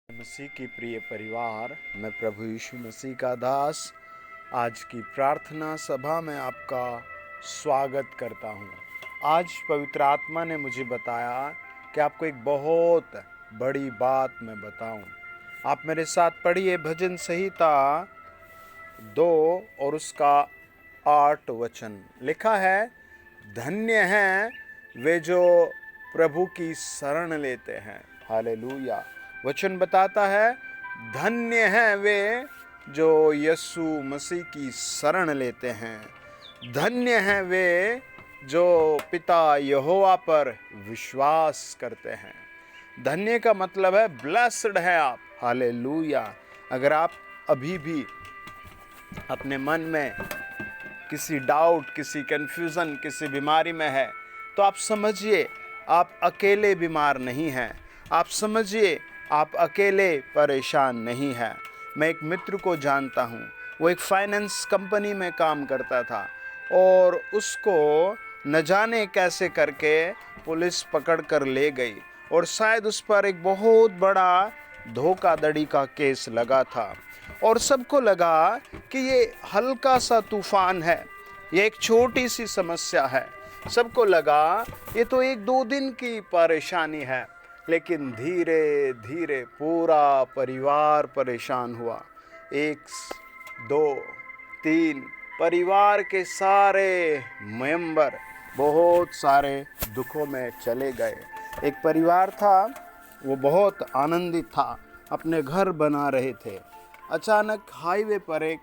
मसीह की प्रिय परिवार, मैं प्रभु यीशु मसीह का दास आज की प्रार्थना सभा में आपका स्वागत करता हूं। आज पवित्र आत्मा ने मुझे बताया कि आपको एक बहुत बड़ी बात मैं बताऊं। आप मेरे साथ पढ़िए भजन संहिता 2 और उसका 8 वचन। लिखा है, धन्य हैं वे जो प्रभु की शरण लेते हैं। हालेलुया। वचन बताता है, धन्य हैं वे जो यीशु मसीह की शरण लेते हैं। धन्य हैं वे जो पिता यहोवा पर विश्वास करते हैं। धन्य का मतलब है ब्लेस्ड है आप। हालेलुया। अगर आप अभी भी अपने मन में किसी डाउट, किसी कंफ्यूजन, किसी बीमारी में है, तो आप समझिए आप अकेले बीमार नहीं हैं। आप समझिए आप अकेले परेशान नहीं हैं। मैं एक मित्र को जानता हूँ, वो एक फाइनेंस कंपनी में काम करता था और उसको न जाने कैसे करके पुलिस पकड़ कर ले गई और शायद उस पर एक बहुत बड़ा धोखाधड़ी का केस लगा था और सबको लगा कि ये हल्का सा तूफान है, ये एक छोटी सी समस्या है। सबको लगा ये तो 1-2 दिन की परेशानी है, लेकिन धीरे धीरे पूरा परिवार परेशान हुआ। 1, 2, 3 परिवार के सारे मेंबर बहुत सारे दुखों में चले गए। एक परिवार था, वो बहुत आनंदित था, अपने घर बना रहे थे। अचानक हाईवे पर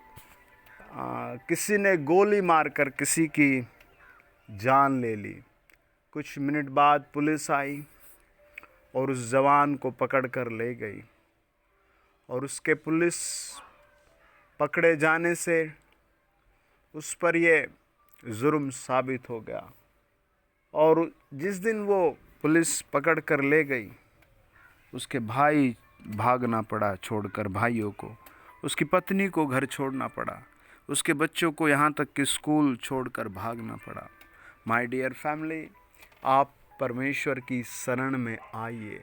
किसी ने गोली मारकर किसी की जान ले ली। कुछ मिनट बाद पुलिस आई और उस जवान को पकड़ कर ले गई और उसके पुलिस पकड़े जाने से उस पर ये जुर्म साबित हो गया। और जिस दिन वो पुलिस पकड़ कर ले गई, उसके भाई भागना पड़ा छोड़कर भाइयों को, उसकी पत्नी को घर छोड़ना पड़ा, उसके बच्चों को यहाँ तक कि स्कूल छोड़कर भागना पड़ा। माय डियर फैमिली, आप परमेश्वर की शरण में आइए।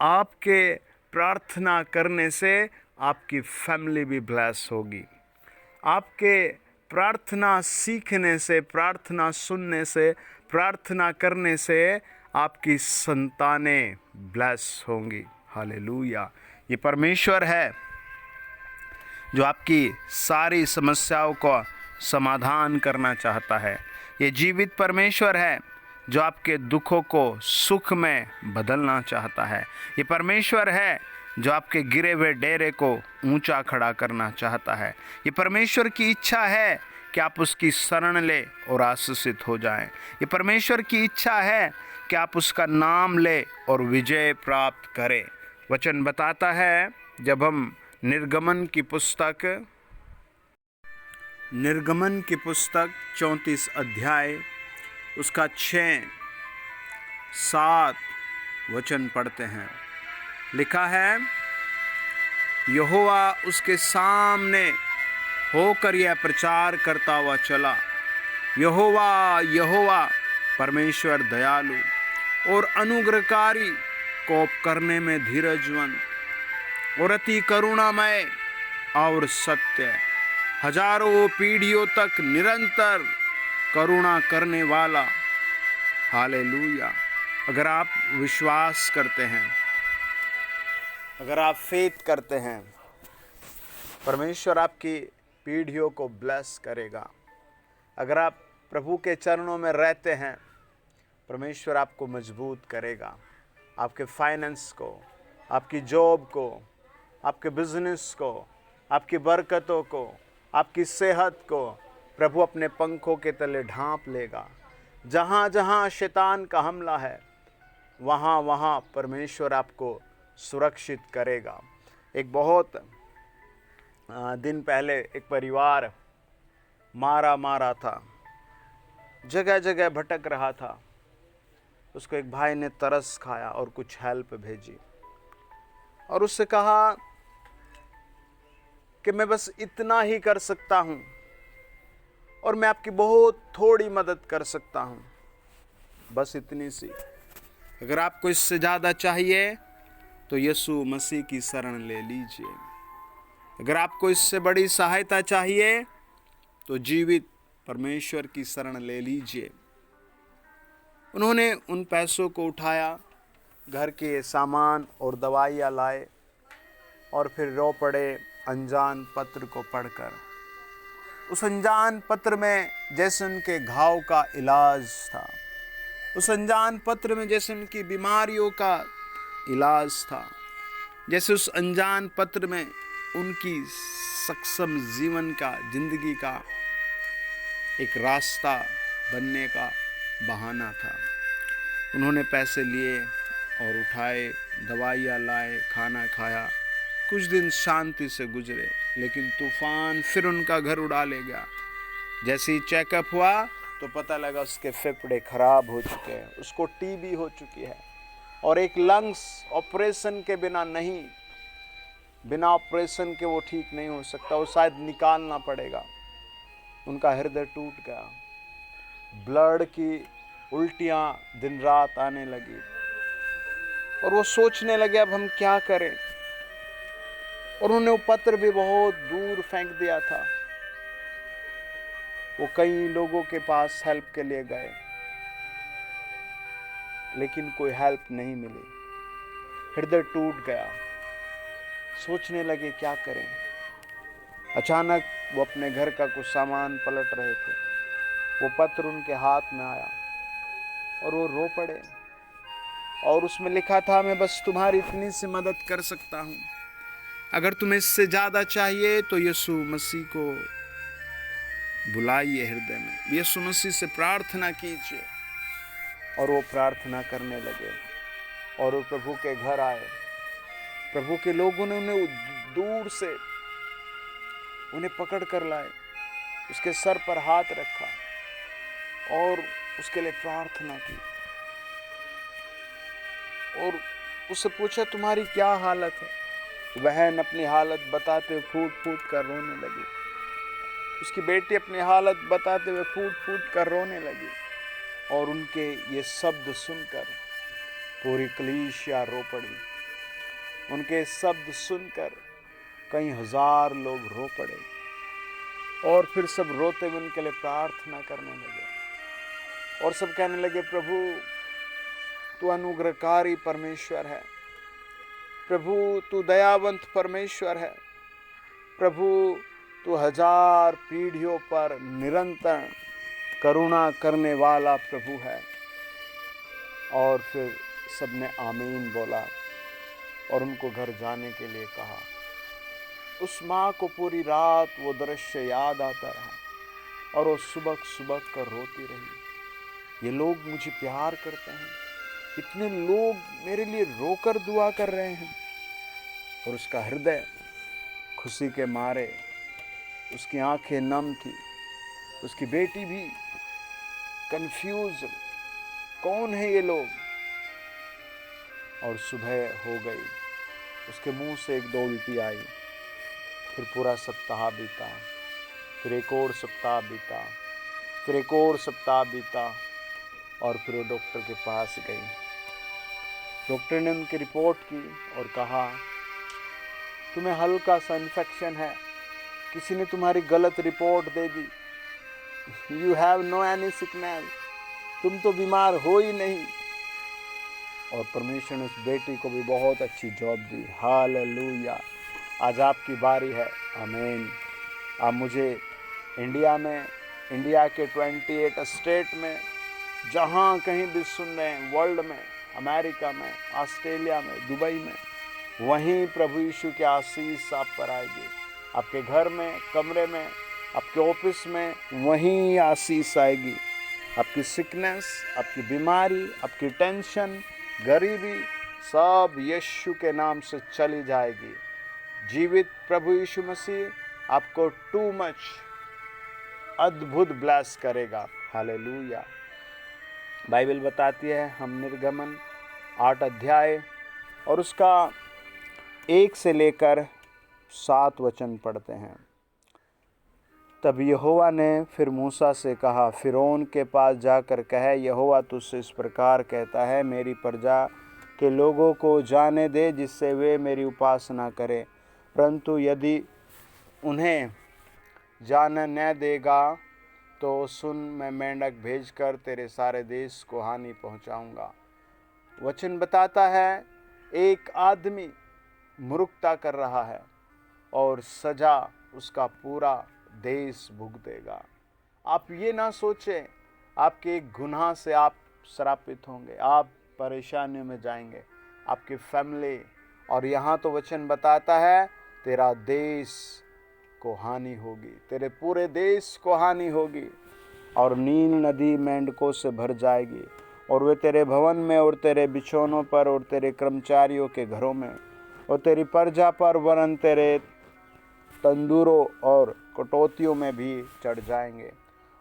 आपके प्रार्थना करने से आपकी फैमिली भी ब्लेस होगी। आपके प्रार्थना सीखने से, प्रार्थना सुनने से, प्रार्थना करने से आपकी संतानें ब्लेस होंगी। हालेलुया। ये परमेश्वर है जो आपकी सारी समस्याओं का समाधान करना चाहता है। ये जीवित परमेश्वर है जो आपके दुखों को सुख में बदलना चाहता है। ये परमेश्वर है जो आपके गिरे हुए डेरे को ऊंचा खड़ा करना चाहता है। ये परमेश्वर की इच्छा है कि आप उसकी शरण ले और आशीषित हो जाएं। ये परमेश्वर की इच्छा है कि आप उसका नाम ले और विजय प्राप्त करें। वचन बताता है, जब हम निर्गमन की पुस्तक 34 अध्याय उसका 6-7 वचन पढ़ते हैं। लिखा है, यहोवा उसके सामने होकर यह प्रचार करता हुआ चला, यहोवा यहोवा परमेश्वर दयालु और अनुग्रहकारी, कोप करने में धीरजवंत और अति करुणामय और सत्य, हजारों पीढ़ियों तक निरंतर करुणा करने वाला। हालेलुया। अगर आप विश्वास करते हैं, अगर आप फेथ करते हैं, परमेश्वर आपकी पीढ़ियों को ब्लेस करेगा। अगर आप प्रभु के चरणों में रहते हैं, परमेश्वर आपको मजबूत करेगा। आपके फाइनेंस को, आपकी जॉब को, आपके बिजनेस को, आपकी बरकतों को, आपकी सेहत को प्रभु अपने पंखों के तले ढांप लेगा। जहाँ जहाँ शैतान का हमला है, वहाँ वहाँ परमेश्वर आपको सुरक्षित करेगा। एक बहुत दिन पहले एक परिवार मारा था, जगह जगह भटक रहा था। उसको एक भाई ने तरस खाया और कुछ हेल्प भेजी और उससे कहा कि मैं बस इतना ही कर सकता हूँ और मैं आपकी बहुत थोड़ी मदद कर सकता हूँ, बस इतनी सी। अगर आपको इससे ज़्यादा चाहिए तो यीशु मसीह की शरण ले लीजिए। अगर आपको इससे बड़ी सहायता चाहिए तो जीवित परमेश्वर की शरण ले लीजिए। उन्होंने उन पैसों को उठाया, घर के सामान और दवाइयाँ लाए और फिर रो पड़े अनजान पत्र को पढ़कर। उस अनजान पत्र में जैसे उनके घाव का इलाज था, उस अनजान पत्र में जैसे उनकी बीमारियों का इलाज था, जैसे उस अनजान पत्र में उनकी सक्षम जीवन का, जिंदगी का एक रास्ता बनने का बहाना था। उन्होंने पैसे लिए और उठाए, दवाइयाँ लाए, खाना खाया, कुछ दिन शांति से गुजरे, लेकिन तूफान फिर उनका घर उड़ा ले गया। जैसे ही चेकअप हुआ तो पता लगा उसके फेफड़े खराब हो चुके हैं, उसको टीबी हो चुकी है और एक लंग्स ऑपरेशन के बिना नहीं, बिना ऑपरेशन के वो ठीक नहीं हो सकता, वो शायद निकालना पड़ेगा। उनका हृदय टूट गया, ब्लड की उल्टियाँ दिन रात आने लगी और वो सोचने लगे अब हम क्या करें। और उन्होंने वो पत्र भी बहुत दूर फेंक दिया था। वो कई लोगों के पास हेल्प के लिए गए, लेकिन कोई हेल्प नहीं मिली। हृदय टूट गया, सोचने लगे क्या करें। अचानक वो अपने घर का कुछ सामान पलट रहे थे, वो पत्र उनके हाथ में आया और वो रो पड़े। और उसमें लिखा था, मैं बस तुम्हारी इतनी सी मदद कर सकता हूँ, अगर तुम्हें इससे ज़्यादा चाहिए तो यीशु मसीह को बुलाइए हृदय में, यीशु मसीह से प्रार्थना कीजिए। और वो प्रार्थना करने लगे और वो प्रभु के घर आए। प्रभु के लोगों ने उन्हें दूर से उन्हें पकड़ कर लाए, उसके सर पर हाथ रखा और उसके लिए प्रार्थना की और उससे पूछा तुम्हारी क्या हालत है। बहन अपनी हालत बताते हुए फूट फूट कर रोने लगी, उसकी बेटी अपनी हालत बताते हुए फूट फूट कर रोने लगी। और उनके ये शब्द सुनकर पूरी कलीसिया रो पड़ी। उनके शब्द सुनकर कई हजार लोग रो पड़े और फिर सब रोते हुए उनके लिए प्रार्थना करने लगे और सब कहने लगे, प्रभु तू अनुग्रहकारी परमेश्वर है, प्रभु तू दयावंत परमेश्वर है, प्रभु तू हजार पीढ़ियों पर निरंतर करुणा करने वाला प्रभु है। और फिर सबने आमीन बोला और उनको घर जाने के लिए कहा। उस माँ को पूरी रात वो दृश्य याद आता रहा और वो सुबह सुबह कर रोती रही, ये लोग मुझे प्यार करते हैं, इतने लोग मेरे लिए रोकर दुआ कर रहे हैं। और उसका हृदय खुशी के मारे, उसकी आंखें नम थी, उसकी बेटी भी कंफ्यूज, कौन है ये लोग। और सुबह हो गई, उसके मुंह से एक दो उल्टी आई, फिर पूरा सप्ताह बीता, फिर एक और सप्ताह बीता, फिर एक और सप्ताह बीता और फिर वो डॉक्टर के पास गई। डॉक्टर ने उनकी रिपोर्ट की और कहा तुम्हें हल्का सा इन्फेक्शन है, किसी ने तुम्हारी गलत रिपोर्ट दे दी, you have no any sickness, तुम तो बीमार हो ही नहीं। और परमेश्वर ने उस बेटी को भी बहुत अच्छी जॉब दी। हालेलुया, आज आपकी बारी है। आमीन। आप मुझे इंडिया में, इंडिया के 28 स्टेट में, जहाँ कहीं भी सुन रहे हैं, वर्ल्ड में, अमेरिका में, ऑस्ट्रेलिया में, दुबई में, वहीं प्रभु यीशु की आशीष आप पर आएगी। आपके घर में, कमरे में, आपके ऑफिस में, वहीं आशीष आएगी। आपकी सिकनेस, आपकी बीमारी, आपकी टेंशन, गरीबी, सब यीशु के नाम से चली जाएगी। जीवित प्रभु यीशु मसीह आपको टू मच अद्भुत ब्लेस करेगा। हालेलुया। बाइबल बताती है, हम निर्गमन 8 अध्याय और उसका 1 से लेकर 7 वचन पढ़ते हैं। तब यहोवा ने फिर मूसा से कहा, फिरौन के पास जाकर कहे, यहोवा तुझसे इस प्रकार कहता है, मेरी प्रजा कि लोगों को जाने दे जिससे वे मेरी उपासना करें। परंतु यदि उन्हें जाने न देगा तो सुन, मैं मेंढक भेजकर तेरे सारे देश को हानि पहुंचाऊंगा। वचन बताता है एक आदमी मूर्खता कर रहा है और सजा उसका पूरा देश भुगतेगा। आप ये ना सोचें आपके एक गुनाह से आप श्रापित होंगे, आप परेशानियों में जाएंगे, आपकी फैमिली। और यहाँ तो वचन बताता है तेरा देश को हानि होगी, तेरे पूरे देश को हानि होगी। और नील नदी मेंढकों से भर जाएगी और वे तेरे भवन में और तेरे बिछौनों पर और तेरे कर्मचारियों के घरों में और तेरी प्रजा पर वरन तेरे तंदूरों और कटौतियों में भी चढ़ जाएंगे।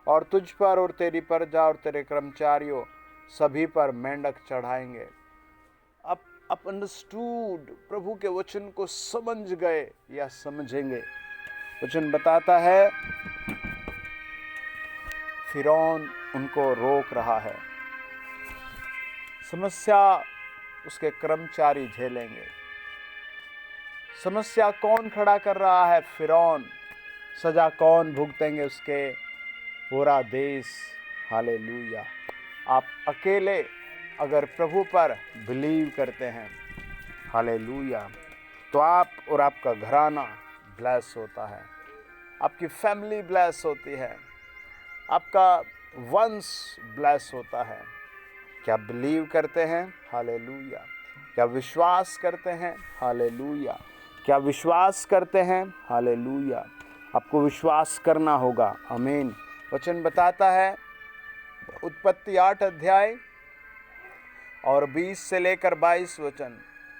और तुझ पर और तेरी प्रजा और तेरे कर्मचारियों सभी पर मेंढक चढ़ाएंगे। अब अंडरस्टूड, प्रभु के वचन को समझ गए या समझेंगे। वचन बताता है फिरौन उनको रोक रहा है, समस्या उसके कर्मचारी झेलेंगे। समस्या कौन खड़ा कर रहा है? फिरौन। सजा कौन भुगतेंगे? उसके पूरा देश। हालेलुया। आप अकेले अगर प्रभु पर बिलीव करते हैं, हालेलुया, तो आप और आपका घराना ब्लेस होता है, आपकी फैमिली ब्लेस होती है, आपका वंश ब्लेस होता है। क्या बिलीव करते हैं? हालेलुया। क्या विश्वास करते हैं? हालेलुया। क्या विश्वास करते हैं? हालेलुया। आपको विश्वास करना होगा। आमीन। वचन बताता है उत्पत्ति 8 अध्याय और 20 से लेकर 22 वचन,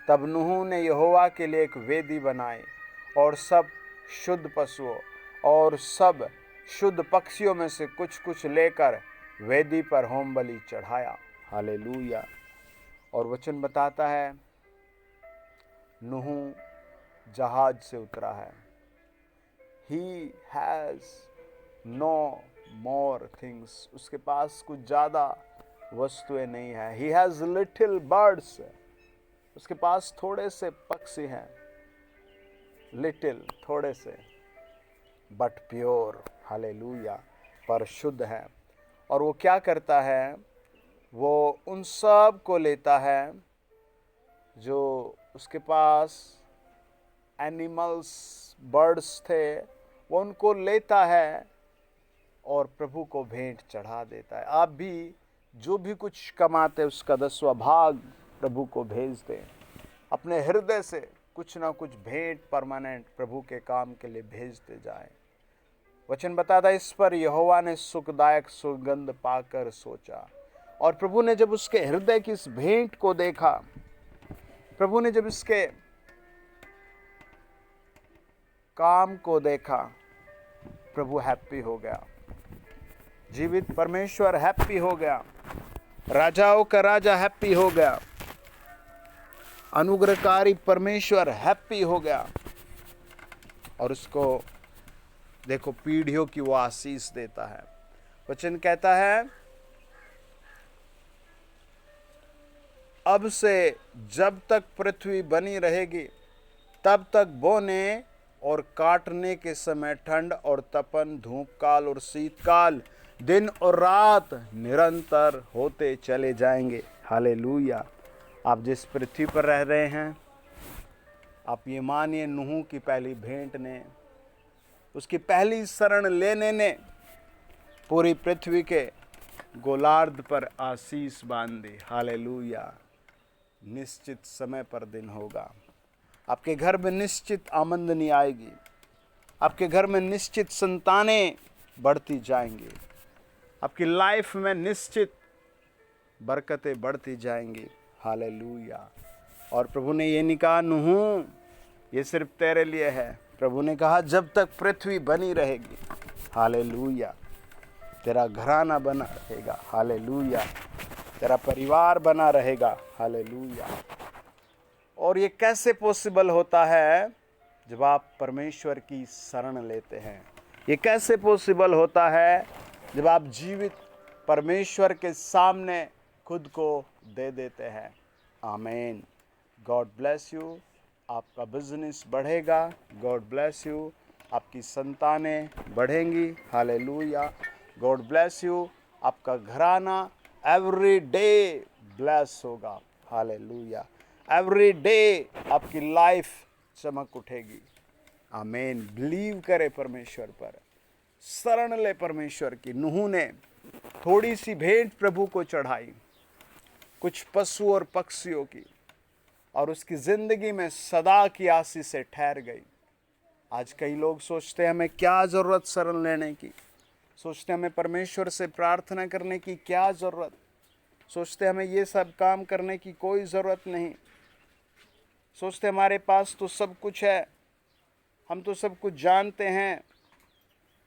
तब नूह ने यहोवा के लिए एक वेदी बनाई और सब शुद्ध पशुओं और सब शुद्ध पक्षियों में से कुछ कुछ लेकर वेदी पर होम बलि चढ़ाया। हालेलुया। और वचन बताता है नूह जहाज से उतरा है। He has no more things, उसके पास कुछ ज़्यादा वस्तुएं नहीं है। He has little birds, उसके पास थोड़े से पक्षी हैं, लिटिल थोड़े से, बट प्योर। हालेलुया। पर शुद्ध है। और वो क्या करता है? वो उन सब को लेता है जो उसके पास एनिमल्स, बर्ड्स थे, वो उनको लेता है और प्रभु को भेंट चढ़ा देता है। आप भी जो भी कुछ कमाते उसका 10वां भाग प्रभु को भेज दें। अपने हृदय से कुछ ना कुछ भेंट परमानेंट प्रभु के काम के लिए भेजते जाएं। वचन बताता है इस पर यहोवा ने सुखदायक सुगंध पाकर सोचा। और प्रभु ने जब उसके हृदय की इस भेंट को देखा, प्रभु ने जब इसके काम को देखा, प्रभु हैप्पी हो गया। जीवित परमेश्वर हैप्पी हो गया। राजाओं का राजा हैप्पी हो गया। अनुग्रहकारी परमेश्वर हैप्पी हो गया। और उसको देखो पीढ़ियों की वो आशीष देता है। वचन कहता है अब से जब तक पृथ्वी बनी रहेगी तब तक बोने और काटने के समय ठंड और तपन, धूप काल और शीतकाल, दिन और रात निरंतर होते चले जाएंगे। हालेलुया। आप जिस पृथ्वी पर रह रहे हैं, आप ये मानिए नूह की पहली भेंट ने, उसकी पहली शरण लेने ने पूरी पृथ्वी के गोलार्ध पर आशीष बांध दी। हालेलुया। निश्चित समय पर दिन होगा। आपके घर में निश्चित आमदनी आएगी। आपके घर में निश्चित संतानें बढ़ती जाएंगी। आपकी लाइफ में निश्चित बरकतें बढ़ती जाएंगी। हालेलुया। और प्रभु ने ये नहीं कहा नूह ये सिर्फ तेरे लिए है। प्रभु ने कहा जब तक पृथ्वी बनी रहेगी, हालेलुया, तेरा घराना बना रहेगा। हालेलुया। तेरा परिवार बना रहेगा। हालेलुया। और ये कैसे पॉसिबल होता है? जब आप परमेश्वर की शरण लेते हैं। ये कैसे पॉसिबल होता है? जब आप जीवित परमेश्वर के सामने खुद को दे देते हैं। आमेन। God bless you. आपका बिजनेस बढ़ेगा। God bless you. आपकी संतानें बढ़ेंगी। हालेलुया। God bless you. आपका घराना एवरी डे ब्लेस होगा। हालेलुया। एवरी डे आपकी लाइफ चमक उठेगी। आमेन। बिलीव करे परमेश्वर पर, शरण ले परमेश्वर की। नूह ने थोड़ी सी भेंट प्रभु को चढ़ाई, कुछ पशु और पक्षियों की, और उसकी जिंदगी में सदा की आशीष ठहर गई। आज कई लोग सोचते हैं हमें क्या ज़रूरत शरण लेने की, सोचते हैं हमें परमेश्वर से प्रार्थना करने की क्या ज़रूरत, सोचते हैं हमें ये सब काम करने की कोई ज़रूरत नहीं, सोचते हमारे पास तो सब कुछ है, हम तो सब कुछ जानते हैं।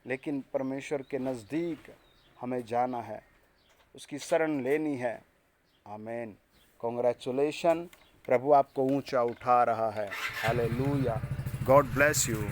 लेकिन परमेश्वर के नज़दीक हमें जाना है, उसकी शरण लेनी है। आमेन। कॉन्ग्रेचुलेशन। प्रभु आपको ऊंचा उठा रहा है। हालेलुया। God bless you.